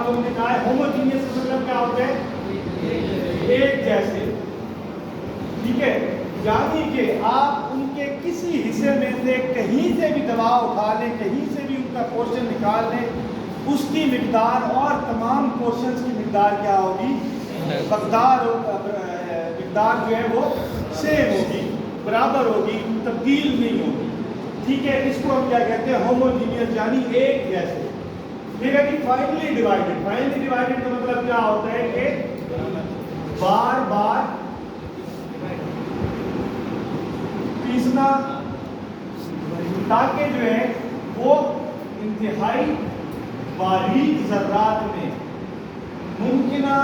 हमने कहा है होमोजीनियस मतलब क्या होता है, एक जैसे, ठीक है। यानी कि आप उनके किसी हिस्से में से कहीं से भी दबाव उठा लें, कहीं से भी उनका पोर्शन निकाल लें, उसकी मिकदार और तमाम पोर्शंस की मिकदार क्या होगी, मिकदार जो है वो सेम होगी, बराबर होगी, तब्दील नहीं होगी, ठीक है। इसको हम क्या कहते हैं, होमोजीनियस, यानी एक जैसे। फिर है कि फाइनली डिवाइडेड। फाइनली डिवाइडेड का मतलब क्या होता है कि बार बार पीसना, ताकि जो है वो इंतहाई बारीक ज़र्रात में, मुमकिना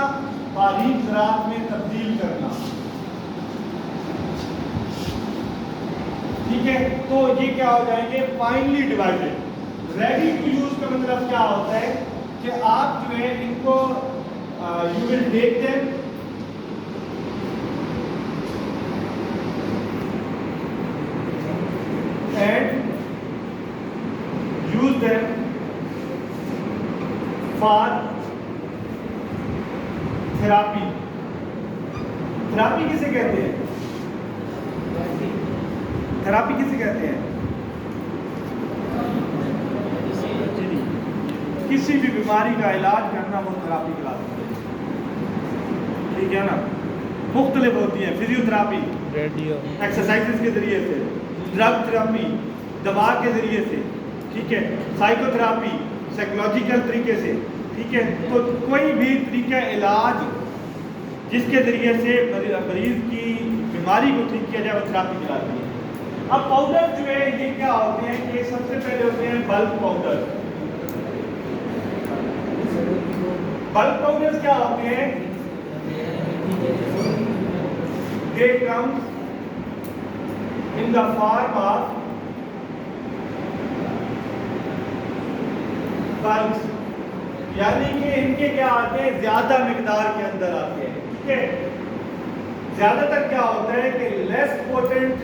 बारीक ज़र्रात में तब्दील करना, ठीक है। तो ये क्या हो जाएंगे, finally divided. Ready to use का मतलब क्या होता है कि आप जो है इनको you will take them and use them for therapy. Therapy किसे कहते हैं, थेरापी किसे कहते हैं, किसी भी बीमारी का इलाज करना वो थेरापी कहलाती है, ठीक है ना। मुख्तलिफ होती है, फिजियोथेरापी एक्सरसाइजेस के जरिए से, ड्रग थेरापी दवा के जरिए से, ठीक है, साइकोथेरापी साइकोलॉजिकल तरीके से, ठीक है। तो कोई भी तरीका इलाज जिसके जरिए से मरीज की बीमारी को ठीक किया जाए वो थेरापी कहलाती है। अब पाउडर जो है ये क्या होते हैं कि सबसे पहले होते हैं बल्क पाउडर। बल्क पाउडर्स क्या होते हैं, दे कम in the form of bulls, यानी कि इनके क्या आते हैं, ज्यादा मिकदार के अंदर आते हैं, ठीक है। ज्यादातर क्या होता है कि less potent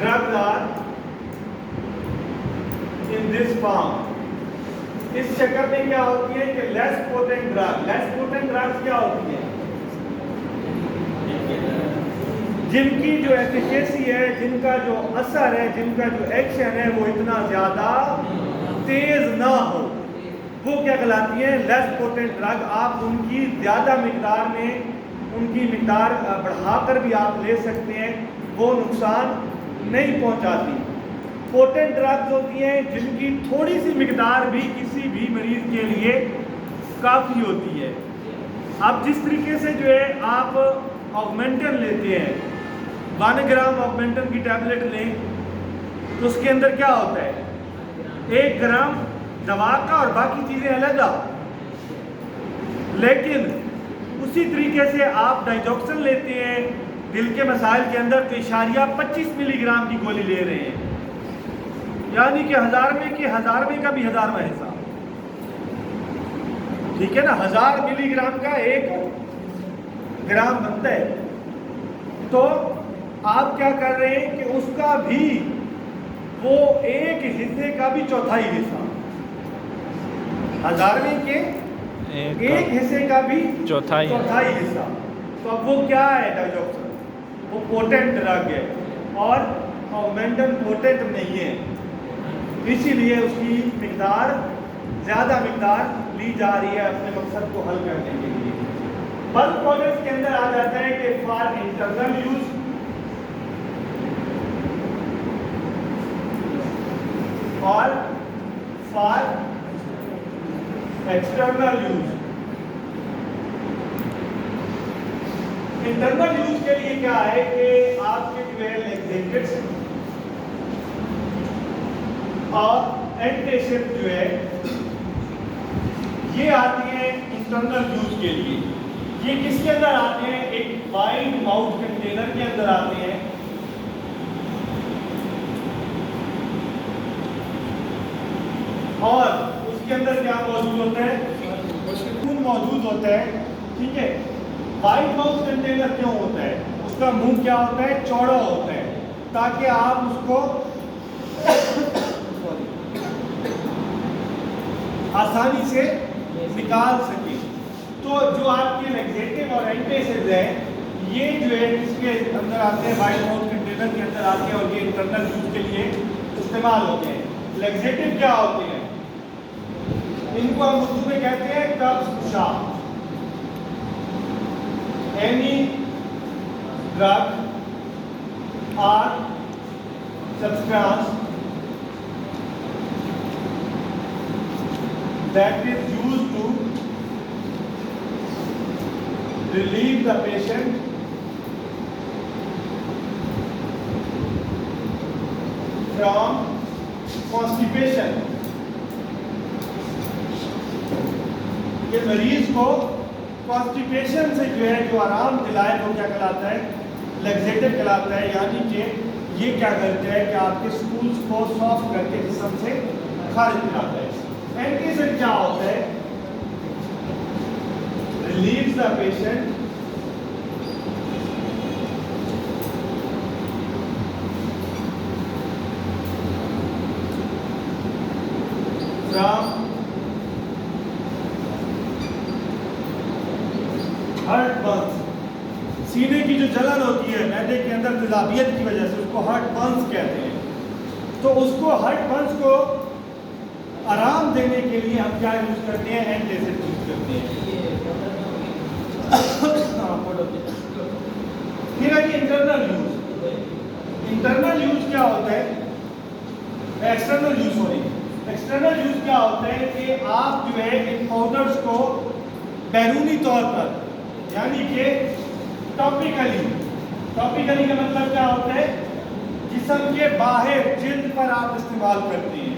drugs are in this form. इस शक्ल में क्या होती है कि less potent drug. Less potent drugs क्या होती है, जिनकी जो एफिशिएंसी है, जिनका जो असर है, जिनका जो एक्शन है वो इतना ज्यादा तेज ना हो, वो क्या कहलाती है, लेस पोटेंट ड्रग। आप उनकी ज्यादा मिकदार में, उनकी मिकदार बढ़ाकर भी आप ले सकते हैं, वो नुकसान नहीं पहुंचाती। पोटेंट ड्रग्स होती हैं जिनकी थोड़ी सी मिकदार भी किसी भी मरीज के लिए काफ़ी होती है। अब जिस तरीके से जो है आप ऑगमेंटन लेते हैं, 1 ग्राम ऑगमेंटन की टैबलेट लें तो उसके अंदर क्या होता है, 1 ग्राम दवा का और बाकी चीज़ें अलग आ। लेकिन उसी तरीके से आप डाइजोक्सिन लेते हैं दिल के मसाइल के अंदर तो इशारिया 25 मिलीग्राम की गोली ले रहे हैं, यानी कि 1000 में के 1000 में का भी 1000वां हिस्सा, ठीक है ना। 1000 मिलीग्राम का 1 ग्राम बनता है, तो आप क्या कर रहे हैं कि उसका भी वो एक हिस्से का भी चौथाई हिस्सा, 1000 में के एक हिस्से का भी चौथाई हिस्सा। तो अब वो क्या है, डाइजोक्सिन, वो पोटेंट ड्रग है और ऑगमेंटन पोटेंट नहीं है, इसीलिए उसकी मिकदार ज़्यादा मिकदार ली जा रही है अपने मकसद को हल करने के लिए। बल्क पाउडर्स के अंदर आ जाता है कि फॉर इंटरनल यूज और for external use. Internal use के लिए क्या है कि आपके जो है लैक्सेटिव्स और एंटीसेप्ट जो है ये आती है इंटरनल यूज के लिए। ये किसके अंदर आते हैं, एक वाइड माउथ कंटेनर के अंदर आते हैं, और उसके अंदर क्या मौजूद होता है, खून मौजूद होता है, ठीक है। वाइड माउथ कंटेनर क्यों होता है, उसका मुंह क्या होता है, चौड़ा होता है, ताकि आप उसको आसानी से निकाल सके। तो जो आपके लैक्सेटिव और एंटासिड्स है ये जो है इसके अंदर आते हैं, वाइट माउथ कंटेनर के अंदर आते हैं और ये इंटरनल यूज के लिए इस्तेमाल होते हैं। लैक्सेटिव क्या होते हैं? इनको हम उर्दू में कहते हैं कब्ज कुशा। Any drug or substance that is used to relieve the patient from constipation। ये मरीज को कॉन्स्टिपेशन से जो है जो आराम दिलाए वो क्या कहलाता है? लैक्सेटिव कहलाता है। यानी कि ये क्या करता है कि आपके स्टूल्स को सॉफ्ट करके जिस्म से खारिज कराता है। एंटासिड क्या होता है? Relieves the patient from heart Burns. सीने की जो जलन होती है मैदे के अंदर तेजाबियत की वजह से उसको हार्ट बर्न्स कहते हैं। तो उसको हार्ट बर्न्स को आराम देने के लिए हम क्या यूज करते हैं? एंटासिड यूज करते हैं। फिर है इंटरनल यूज। इंटरनल यूज क्या होता है? External use sorry external use क्या होता है कि आप जो है इन पाउडर्स को बैरूनी तौर पर यानी कि टॉपिकली का मतलब क्या होता है? जिस्म के बाहर जिल्द पर आप इस्तेमाल करते हैं।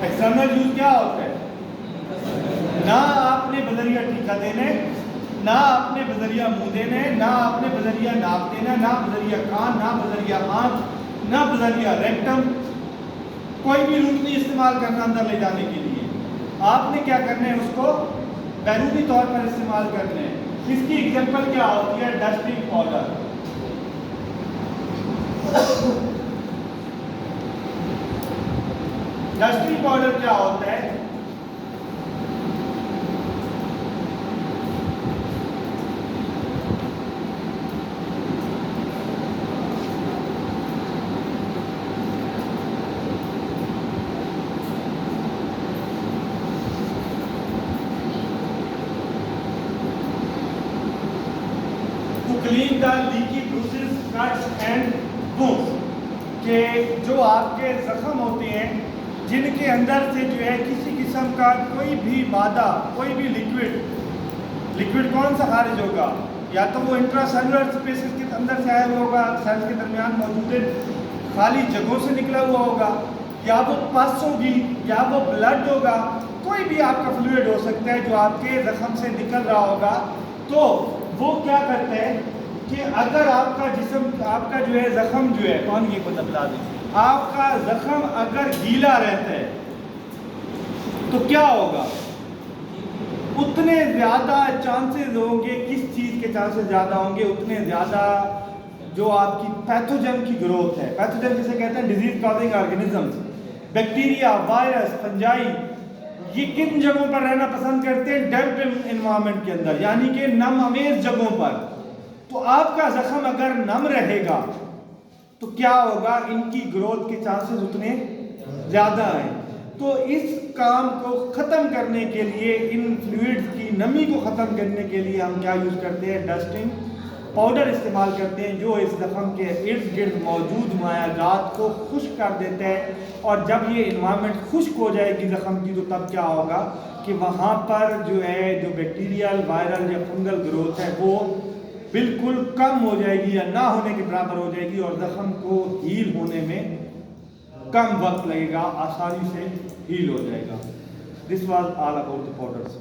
एक्सटर्नल यूज क्या होता है? ना आपने बजरिया टीका देने, ना आपने बजरिया मुंह देने, ना आपने बजरिया नाक देना, ना बजरिया कान, ना बजरिया आंख, ना बजरिया रेक्टम, कोई भी रूट नहीं इस्तेमाल करना अंदर ले जाने के लिए। आपने क्या करना है? उसको बैरूनी तौर पर इस्तेमाल करना है। इसकी एग्जांपल क्या होती है? Dusting powder. डस्टिंग पाउडर क्या होता है? Clean the leaky bruises, cuts and wounds. के जो आपके जख्म होते हैं जिनके अंदर से जो है किसी किस्म का कोई भी मादा, कोई भी लिक्विड कौन सा खारिज होगा? या तो वो इंट्रासेलुलर स्पेसेस के अंदर से आया हुआ होगा, सेल्स के दरमियान मौजूद खाली जगहों से निकला हुआ होगा, या वो पस होगी, या वो ब्लड होगा, कोई भी आपका फ्लूइड हो सकता है जो आपके जख्म से निकल रहा होगा। तो वो क्या करते हैं कि अगर आपका जिस्म, आपका जो है जख्म जो है, कौन ये को बता दें, आपका जख्म अगर गीला रहता है तो क्या होगा? उतने ज़्यादा चांसेस होंगे, किस चीज़ के चांसेस ज़्यादा होंगे? उतने ज़्यादा जो आपकी पैथोजन की ग्रोथ है। पैथोजन जिसे कहते हैं disease causing organisms, bacteria, virus, fungi, ये किन जगहों पर रहना पसंद करते हैं? डैम्प एनवायरनमेंट के अंदर, यानी कि नम अमेज जगहों पर। तो आपका जख्म अगर नम रहेगा तो क्या होगा? इनकी ग्रोथ के चांसेस उतने ज़्यादा हैं। तो इस काम को ख़त्म करने के लिए, इन फ्लूइड्स की नमी को ख़त्म करने के लिए हम क्या यूज़ करते हैं? डस्टिंग पाउडर इस्तेमाल करते हैं, जो इस जख्म के इर्द गिर्द मौजूद मायाजात को खुश्क कर देते हैं। और जब ये इन्वायरमेंट खुश्क हो जाएगी जख्म की, तो तब क्या होगा कि वहाँ पर जो है जो बैक्टीरियल, वायरल या फंगल ग्रोथ है वो बिल्कुल कम हो जाएगी या ना होने के बराबर हो जाएगी, और जख्म को हील होने में कम वक्त लगेगा, आसानी से हील हो जाएगा। This was all about the powders.